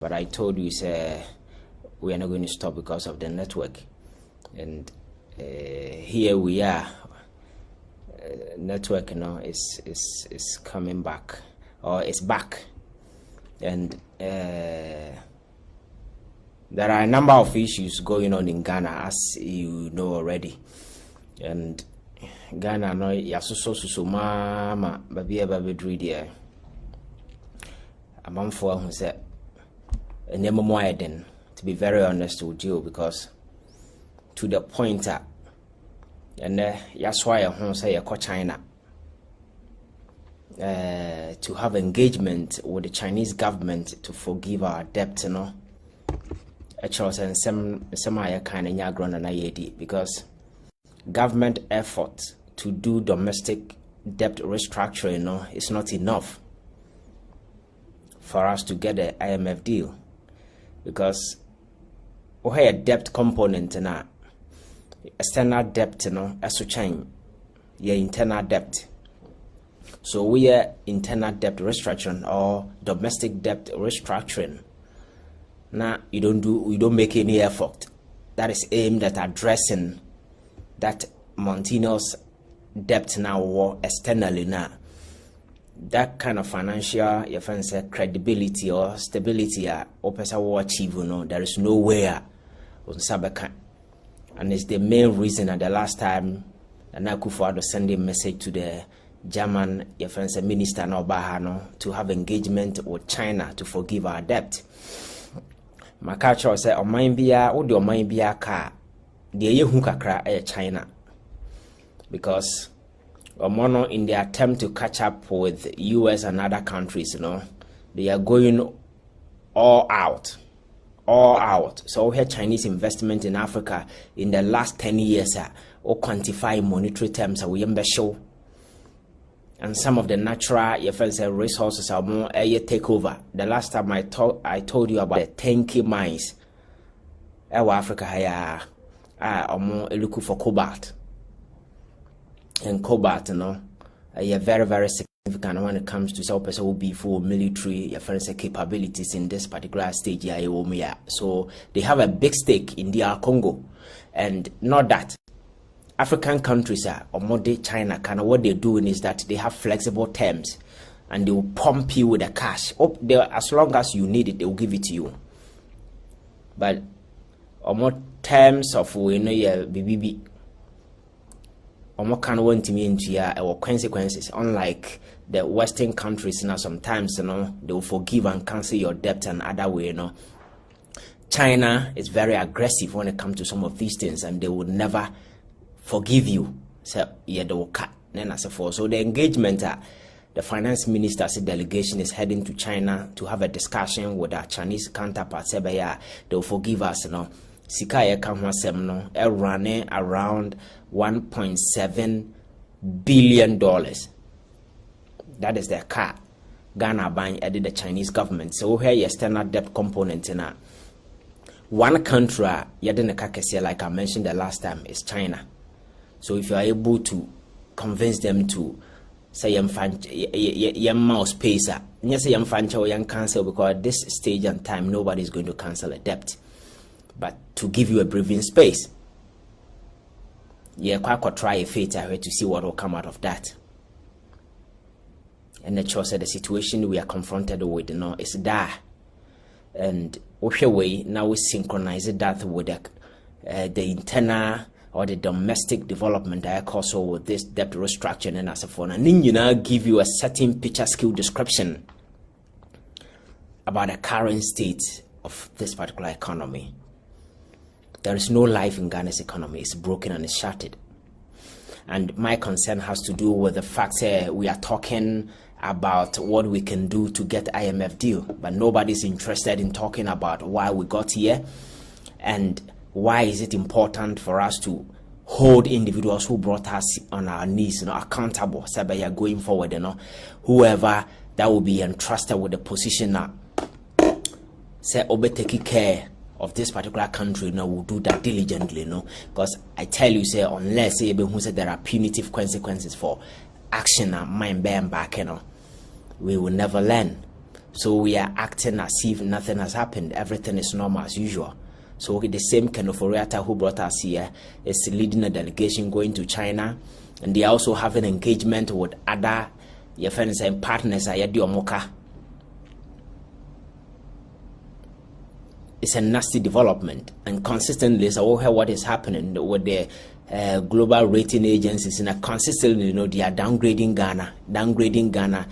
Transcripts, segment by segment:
But I told you, say, we are not going to stop because of the network. And here we are. Network, is coming back, or it's back. And there are a number of issues going on in Ghana, as you know already. And Ghana, no, yaso mama, baby, there. A month for who said, and never more than, to be very honest with you, because to the point that, and that's why I say I call China to have engagement with the Chinese government to forgive our debt, Actually, and some I kind of nyagron and IAD, because government effort to do domestic debt restructuring, is not enough for us to get the IMF deal, because we have a debt component now. External debt, as change, your internal debt. So we are internal debt restructuring or domestic debt restructuring. Now we don't make any effort that is aimed at addressing that mountainous debt now or externally now. That kind of financial, credibility or stability, or person will achieve. There is nowhere on Sabaka. And it's the main reason at the last time Akufo-Addo sent a message to the German minister to have engagement with China to forgive our debt. My culture said, "O mind be a car, the yehu kakra China," because Omono, in their attempt to catch up with US and other countries, they are going all out. So we had Chinese investment in Africa in the last 10 years, or quantify monetary terms, we show. And some of the natural resources are more take over. The last time I told you about the 10K mines. Africa are more looking for cobalt. And cobalt, are very, very significant when it comes to some person will be for military capabilities in this particular stage. So they have a big stake in DR Congo. And not that African countries are or more China what they're doing is that they have flexible terms and they will pump you with the cash. As long as you need it, they will give it to you. But or more terms of BBB or more can want to mean or consequences, unlike the Western countries now. Sometimes they will forgive and cancel your debt and other way. China is very aggressive when it comes to some of these things, and they will never forgive you. So they will cut. So the engagement, the finance minister's delegation is heading to China to have a discussion with our Chinese counterparts. They will forgive us. Sikaya Kamwasem running around $1.7 billion. That is their car. Ghana buying added the Chinese government. So here your standard debt component in one country, like I mentioned the last time, is China. So if you are able to convince them to say mouse space, cancel, because at this stage and time nobody is going to cancel a debt. But to give you a breathing space, quite try a fate to see what will come out of that. And the choice of the situation we are confronted with, is there. And way now we synchronize that with the internal or the domestic development also with this debt restructuring and as a phone. And then give you a certain picture skill description about the current state of this particular economy. There is no life in Ghana's economy. It's broken and it's shattered. And my concern has to do with the fact that we are talking about what we can do to get IMF deal, but nobody's interested in talking about why we got here and why is it important for us to hold individuals who brought us on our knees, accountable. So by going forward, whoever that will be entrusted with the position now, say taking care of this particular country, will do that diligently, because I tell you, say unless there are punitive consequences for action and mind being back, we will never learn. So we are acting as if nothing has happened. Everything is normal as usual. So the same kind of Oriata who brought us here is leading a delegation going to China, and they also have an engagement with other your friends and partners. It's a nasty development, and consistently, so what is happening with the global rating agencies, and consistently, they are downgrading Ghana,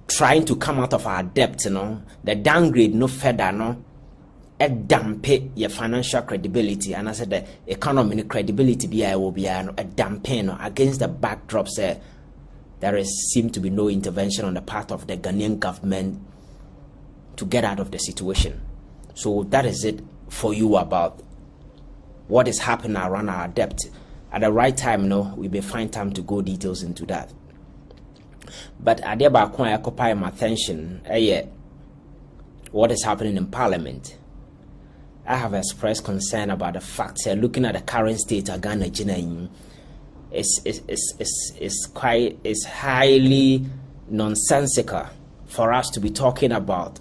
trying to come out of our debt. The downgrade no further, a dampen your financial credibility, and I said the economy credibility will be a dampen against the backdrop. There seem to be no intervention on the part of the Ghanaian government to get out of the situation. So that is it for you about what is happening around our debt. At the right time, we may find time to go details into that. But I occupy my attention. What is happening in Parliament? I have expressed concern about the fact that looking at the current state of Ghana, is highly nonsensical for us to be talking about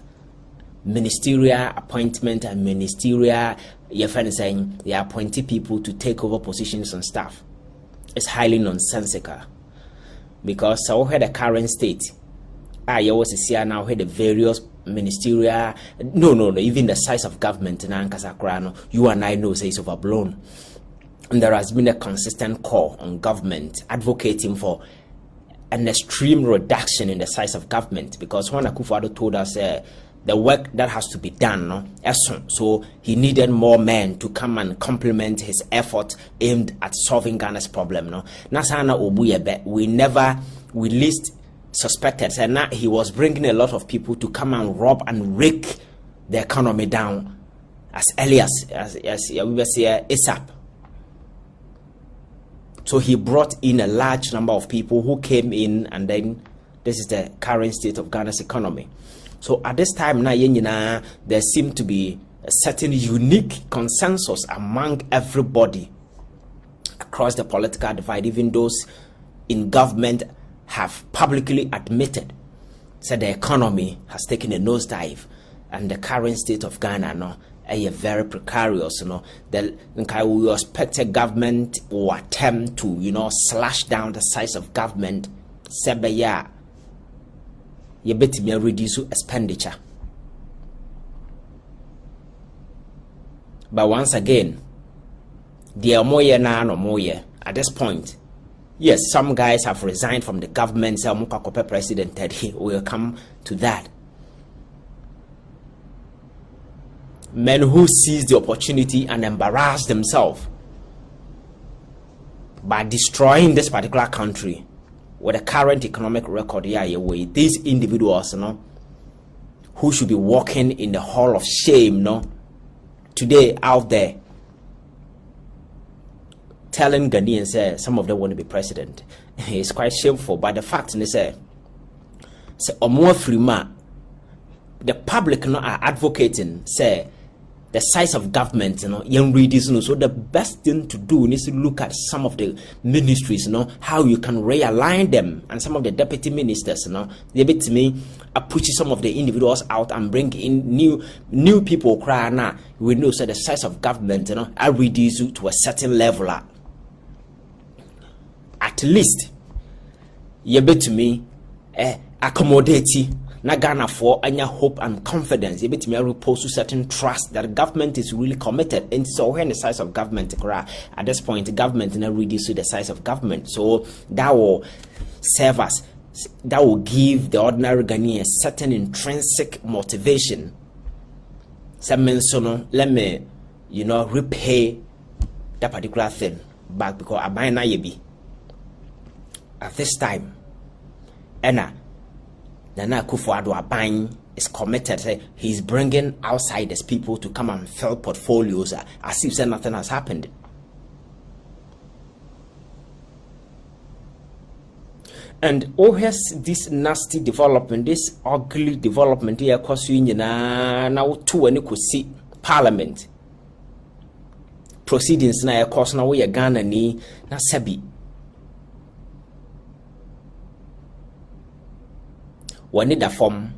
ministerial appointment and ministerial, your friend is saying they are appointing people to take over positions and stuff. It's highly nonsensical, because I had the current state. I always see now where the various ministerial, no, even the size of government in Ankara, you and I know say it's overblown. And there has been a consistent call on government advocating for an extreme reduction in the size of government, because when Akufo-Addo told us the work that has to be done, so he needed more men to come and complement his effort aimed at solving Ghana's problem. Nasana Obuyebe, we least suspected, and now he was bringing a lot of people to come and rob and rake the economy down as early as we were saying ASAP. So he brought in a large number of people who came in, and then this is the current state of Ghana's economy. So at this time now, there seemed to be a certain unique consensus among everybody across the political divide. Even those in government have publicly admitted that the economy has taken a nosedive, and the current state of Ghana is very precarious. We expect a government will attempt to slash down the size of government. You bet me reduce expenditure. But once again, there are more now no more at this point. Yes, some guys have resigned from the government. Some president Teddy will come to that. Men who seize the opportunity and embarrass themselves by destroying this particular country with the current economic record, these individuals, who should be walking in the hall of shame, today out there, telling Ghanaians, some of them want to be president. It's quite shameful. But the fact is, the public are advocating, the size of government, young readers, so the best thing to do is to look at some of the ministries, how you can realign them, and some of the deputy ministers, they bit to me, push some of the individuals out and bring in new people. We know the size of government, I reduce you to a certain level. At least, you bet to me, accommodate. Ghana for any hope and confidence. You bet me repose to certain trust that the government is really committed. And so when the size of government at this point, the government now reduce the size of government. So that will serve us. That will give the ordinary Ghanaian a certain intrinsic motivation. Let me, repay that particular thing back, because I might not be at this time. Nana Akufo-Addo Aban is committed. He's bringing outsiders, people to come and fill portfolios as if nothing has happened. And here's this nasty development, this ugly development here, cause now to any could see Parliament proceedings now, of course, now we are Ghana ni na sebi. we need a form,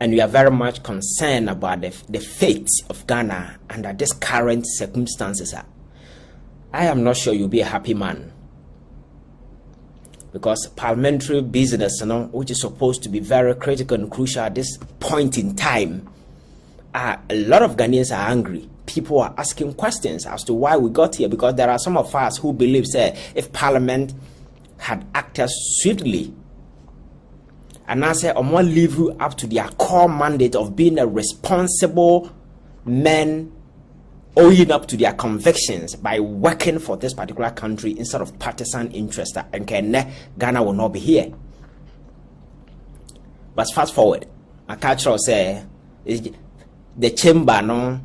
and we are very much concerned about the fate of Ghana under these current circumstances. I am not sure you'll be a happy man, because parliamentary business, which is supposed to be very critical and crucial at this point in time, a lot of Ghanaians are angry. People are asking questions as to why we got here, because there are some of us who believe, say, if Parliament had acted swiftly, and I say, I'm going to live you up to their core mandate of being a responsible man, owing up to their convictions by working for this particular country instead of partisan interest, and Ghana will not be here. But fast forward, my culture say the chamber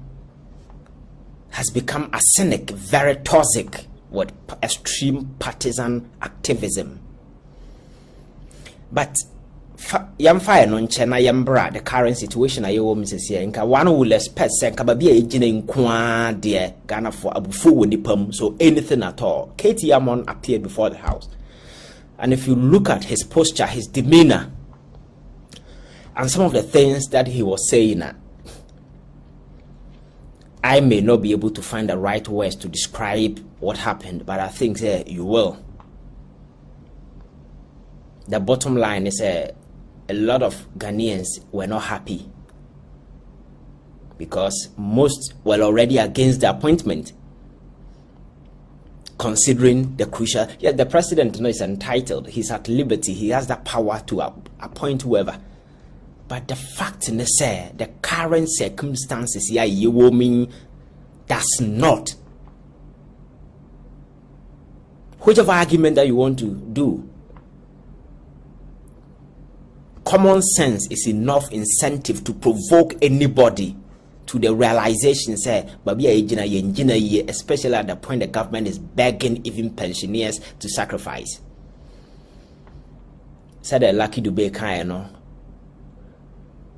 has become arsenic, very toxic with extreme partisan activism. But yamfa no nchena yambra the current situation ayo wo msese nka one will expect say nka ba bia ejina nkwa de Ghana for abufu woni pam, so anything at all. KT Amon appeared before the house, and if you look at his posture, his demeanor, and some of the things that he was saying, I may not be able to find the right words to describe what happened, but I think you will. The bottom line is a lot of Ghanaians were not happy, because most were already against the appointment, considering the crucial. Yeah, the president is entitled, he's at liberty, he has the power to appoint whoever. But the fact is, the current circumstances here, does not. Whichever argument that you want to do, common sense is enough incentive to provoke anybody to the realization, especially at the point the government is begging even pensioners to sacrifice. Said the Lucky Dube,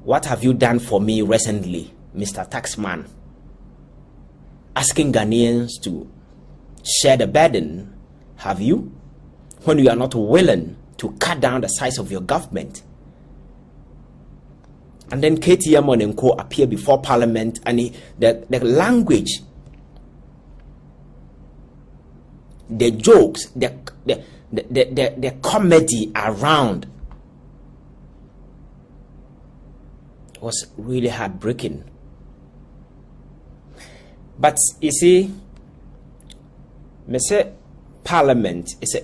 what have you done for me recently, Mr. Taxman? Asking Ghanaians to share the burden, have you? When you are not willing to cut down the size of your government. And then KTM and Co appear before Parliament, and the language, the jokes, the comedy around was really heartbreaking. But you see, me say Parliament is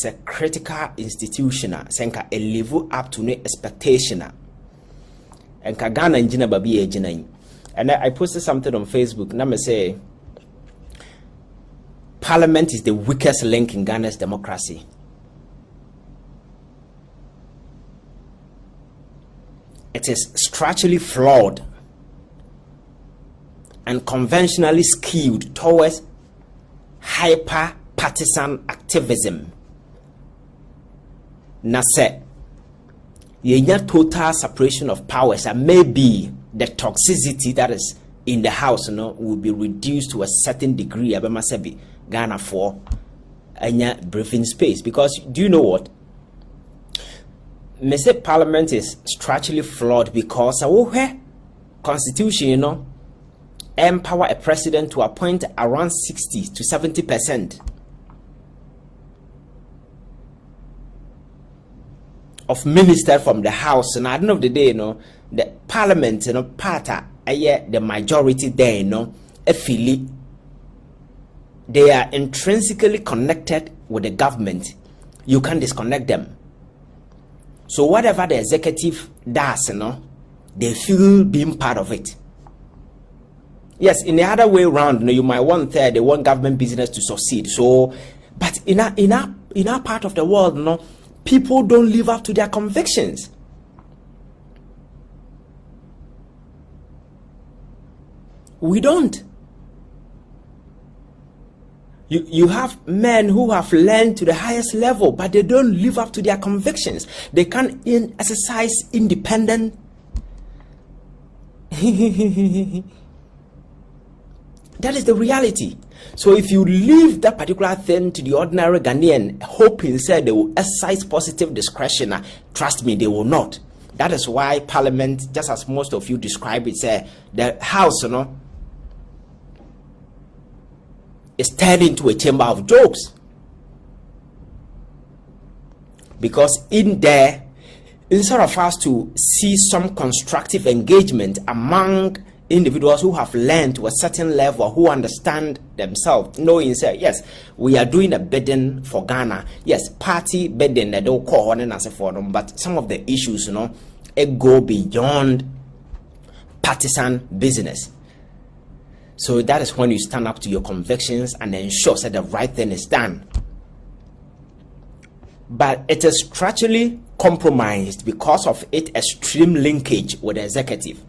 a critical institution. Senka a live up to no expectation. And Kagana njina babi ejina. And I posted something on Facebook. Now me say, Parliament is the weakest link in Ghana's democracy. It is structurally flawed and conventionally skewed towards hyper-partisan activism. Nase, yenya total separation of powers, and maybe the toxicity that is in the house, will be reduced to a certain degree. Abemasebi Ghana for anya breathing space, because do you know what? Me say Parliament is structurally flawed because our constitution, empower a president to appoint around 60 to 70% of ministers from the House. And at the end of the day, the Parliament, part the majority there, affiliate. They are intrinsically connected with the government. You can't disconnect them. So whatever the executive does, they feel being part of it. Yes, in the other way around, you might want they want government business to succeed. So, but in our part of the world, people don't live up to their convictions. We don't. You have men who have learned to the highest level, but they don't live up to their convictions. They can't exercise independent That is the reality. So if you leave that particular thing to the ordinary Ghanaian, hoping say they will exercise positive discretion, trust me, they will not. That is why Parliament, just as most of you describe it, say the House, is turned into a chamber of jokes. Because in there, instead of us to see some constructive engagement among individuals who have learned to a certain level, who understand themselves, knowing, say, yes, we are doing a bidding for Ghana. Yes, party bidding, they don't call on and answer for them, but some of the issues, it go beyond partisan business. So that is when you stand up to your convictions and ensure that the right thing is done. But it is structurally compromised because of its extreme linkage with the executive.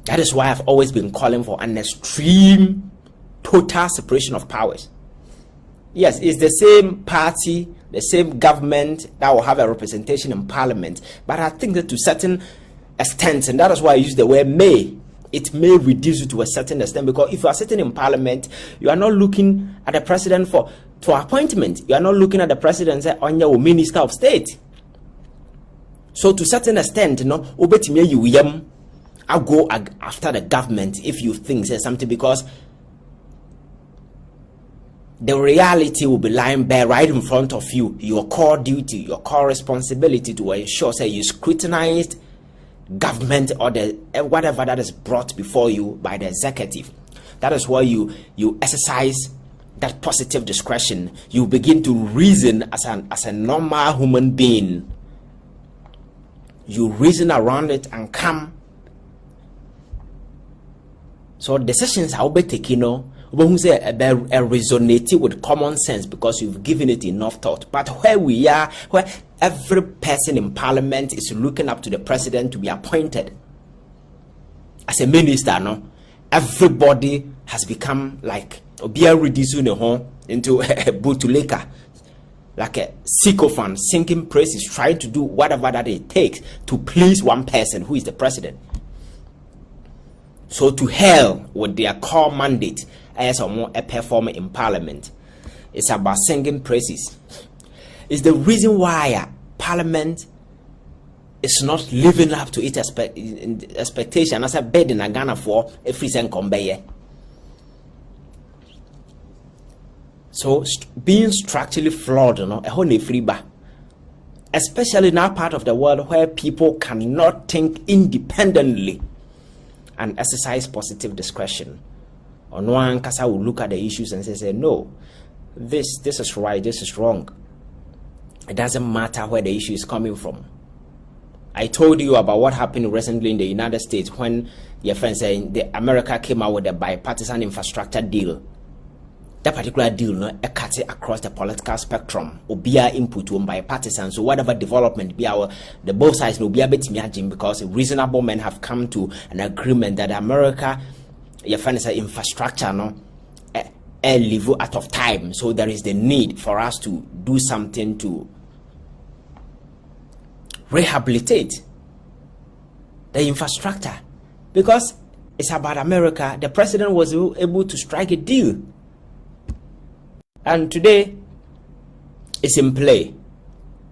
That is why I've always been calling for an extreme, total separation of powers. Yes, it's the same party, the same government that will have a representation in Parliament, but I think that to a certain extent, and that is why I use the word may, it may reduce it to a certain extent, because if you are sitting in Parliament, you are not looking at the president for appointment. You are not looking at the president on your Minister of State. So to a certain extent, I'll go after the government if you think there's something, because the reality will be lying bare right in front of you. Your core duty, your core responsibility to ensure that you scrutinized government or the whatever that is brought before you by the executive. That is why you exercise that positive discretion. You begin to reason as a normal human being. You reason around it and come. So decisions are be taken, resonating with common sense because you've given it enough thought. But where we are, where every person in Parliament is looking up to the president to be appointed as a minister, everybody has become like into a butuleka, like a sycophant, singing praises, trying to do whatever that it takes to please one person who is the president. So to hell with their core mandate as a performer in Parliament. It's about singing praises. It's the reason why Parliament is not living up to its expectation as a bed in Ghana for a free and conveyor. So being structurally flawed, a whole free bar. Especially in our part of the world where people cannot think independently and exercise positive discretion. On one case, I will look at the issues and say, no, this is right, this is wrong. It doesn't matter where the issue is coming from. I told you about what happened recently in the United States when your friend saying the America came out with a bipartisan infrastructure deal. That particular deal, it cuts it across the political spectrum. Obia input on bipartisan. So whatever development be the both sides will be able to imagine, because reasonable men have come to an agreement that America, your friend is infrastructure, live out of time. So there is the need for us to do something to rehabilitate the infrastructure, because it's about America. The president was able to strike a deal. And today, it's in play.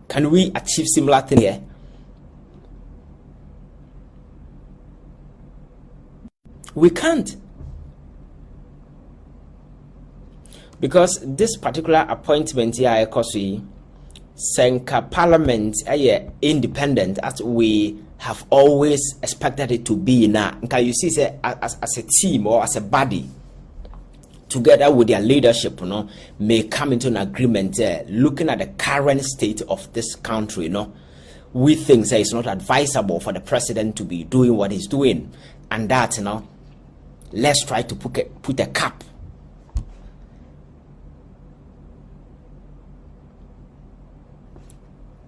Can we achieve similar thing here? We can't. Because this particular appointment here, Senka Parliament independent as we have always expected it to be now. Can you see, say, as a team or as a body, together with their leadership, may come into an agreement looking at the current state of this country, we think that it's not advisable for the president to be doing what he's doing, and that, let's try to put a cap.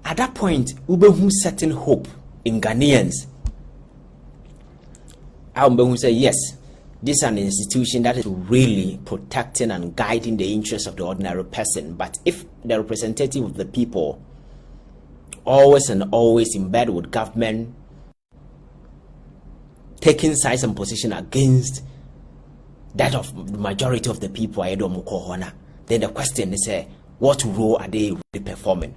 At that point, Ubehu certain hope in Ghanaians. Ubehu say, yes, this is an institution that is really protecting and guiding the interests of the ordinary person. But if the representative of the people always and always in bed with government, taking sides and position against that of the majority of the people, then the question is, what role are they really performing?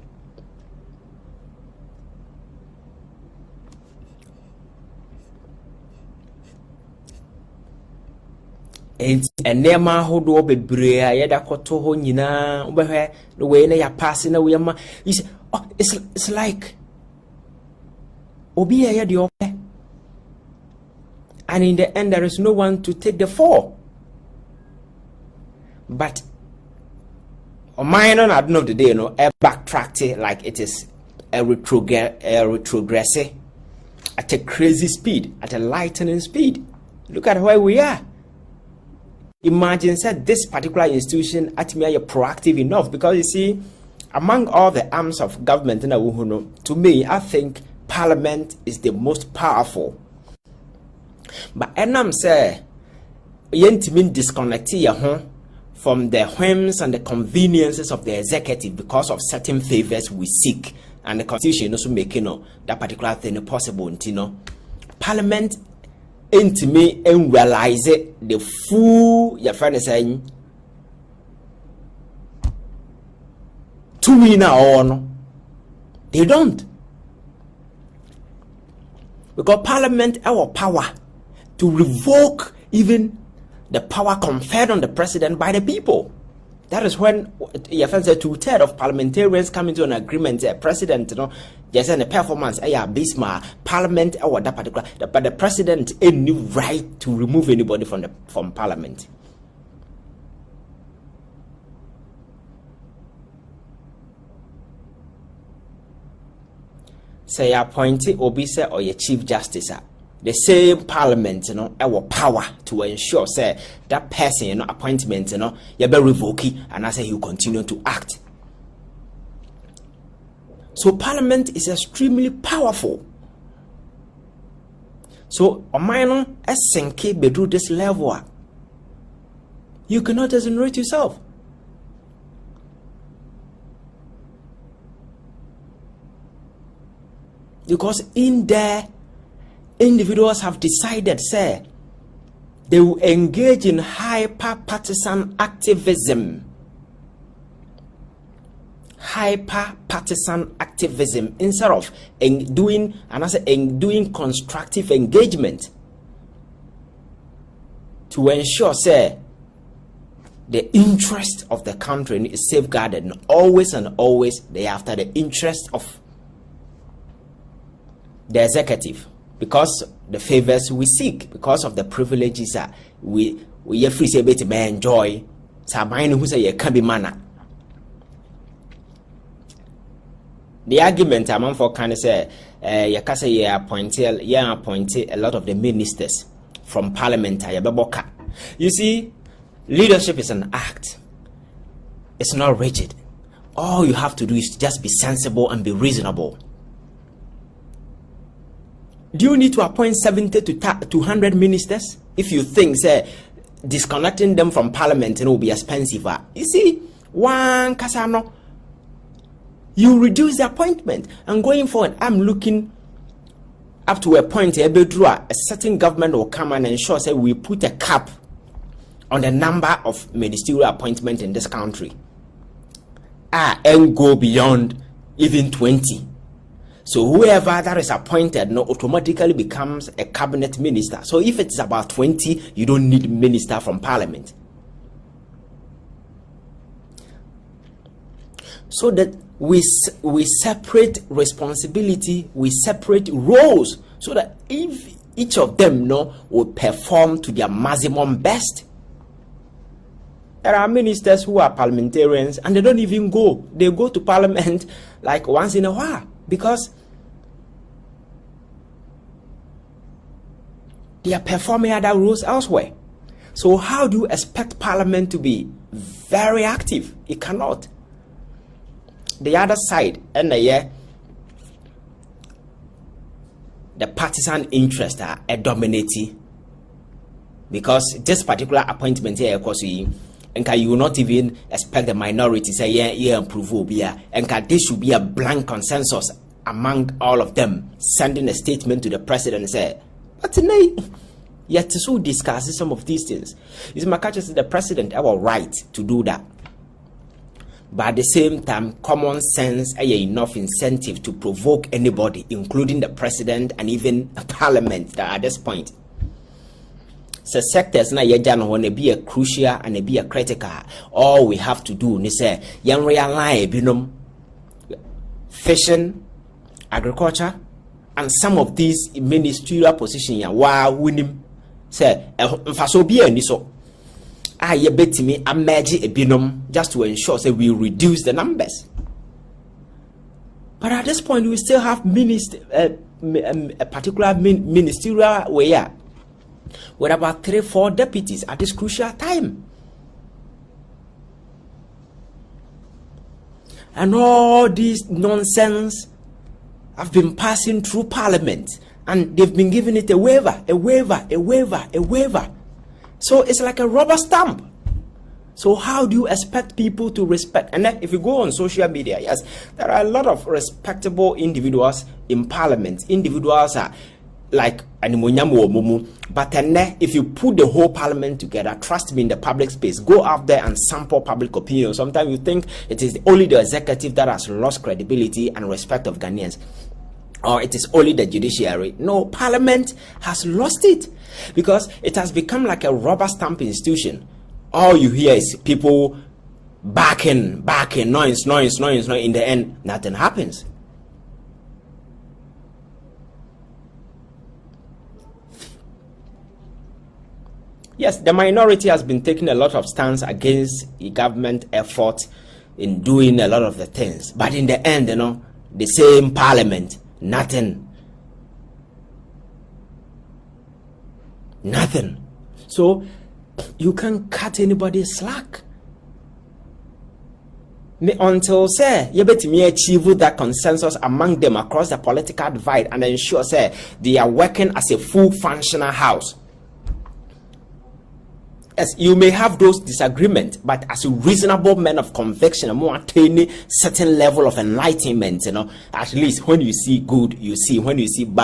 And nema hodo bebre ayeda koto ho nyina ubehwe the way na ya pass na we ma you say, oh, it's like obi ayeda de ope, and in the end there is no one to take the fall. But on mine on at the end of the day, a backtracked like it is a retrogress at a crazy speed, at a lightning speed. Look at where we are. Imagine said this particular institution at me are proactive enough, because you see, among all the arms of government to me, I think Parliament is the most powerful. But enam say yentimin disconnect from the whims and the conveniences of the executive because of certain favors we seek, and the constitution also making that particular thing possible. Parliament into me and realize it, the full your friend is saying to me now. They don't, because Parliament our power to revoke even the power conferred on the president by the people. That is when your friend said 2/3 of parliamentarians come into an agreement. President, there's a performance. Bismarck, Parliament, or that particular, but the president any right to remove anybody from Parliament. Say appointee obisa or your chief justice. The same Parliament, our power to ensure say that person, appointment, you be revoke it, and I say you continue to act. So Parliament is extremely powerful. So a minor SNK bedroom this level, you cannot exonerate yourself. Because in there, individuals have decided, say, they will engage in hyper-partisan activism. Hyper-partisan activism instead of doing constructive engagement to ensure, say, the interest of the country is safeguarded, and always they are after the interest of the executive. Because the favors we seek, because of the privileges we are free to enjoy, Sabine who say you can be manner. The argument among for can say you can say you appoint a lot of the ministers from Parliament. You see, leadership is an act. It's not rigid. All you have to do is just be sensible and be reasonable. Do you need to appoint 70 to 200 ministers? If you think, say, disconnecting them from Parliament will be expensive. You see, one Casano, you reduce the appointment. And going forward, I'm looking up to a point, a certain government will come and ensure, say, we put a cap on the number of ministerial appointments in this country. And go beyond even 20. So whoever that is appointed automatically becomes a cabinet minister. So if it's about 20, you don't need minister from Parliament. So that we separate responsibility, we separate roles, so that if each of them will perform to their maximum best. There are ministers who are parliamentarians and they don't even go. They go to Parliament like once in a while, because they are performing other roles elsewhere. So how do you expect Parliament to be very active? It cannot. The other side, and the partisan interests are dominating, because this particular appointment here, of course, and you will not even expect the minority say improve, and there should be a blank consensus among all of them, sending a statement to the president and say, but Yet to so discuss some of these things. Is Makacha says the president have a right to do that. But at the same time, common sense is enough incentive to provoke anybody, including the president and even a parliament, that at this point. So sectors na yejano want to be a crucial and be a critical. All we have to do is say, young realize binum fishing, agriculture, and some of these ministerial positions. Wow, winning. Say, faso be any so. I bet me a magic a binum just to ensure say we reduce the numbers. But at this point, we still have a particular ministerial way with about 3-4 deputies at this crucial time. And all this nonsense have been passing through Parliament, and they've been giving it a waiver. So it's like a rubber stamp. So how do you expect people to respect? And then if you go on social media, yes, there are a lot of respectable individuals in Parliament. Individuals are like Animonyamu, but then if you put the whole Parliament together, trust me, in the public space, go out there and sample public opinion. Sometimes you think it is only the executive that has lost credibility and respect of Ghanaians, or it is only the judiciary. No, Parliament has lost it because it has become like a rubber stamp institution. All you hear is people backing, noise. In the end, nothing happens. Yes, the minority has been taking a lot of stance against the government effort in doing a lot of the things. But in the end, the same Parliament, nothing. So you can't cut anybody's slack. Until say you bet me achieve that consensus among them across the political divide and ensure say they are working as a full functional house. Yes, you may have those disagreements, but as a reasonable man of conviction, and more attaining certain level of enlightenment, at least when you see good, you see. When you see bad,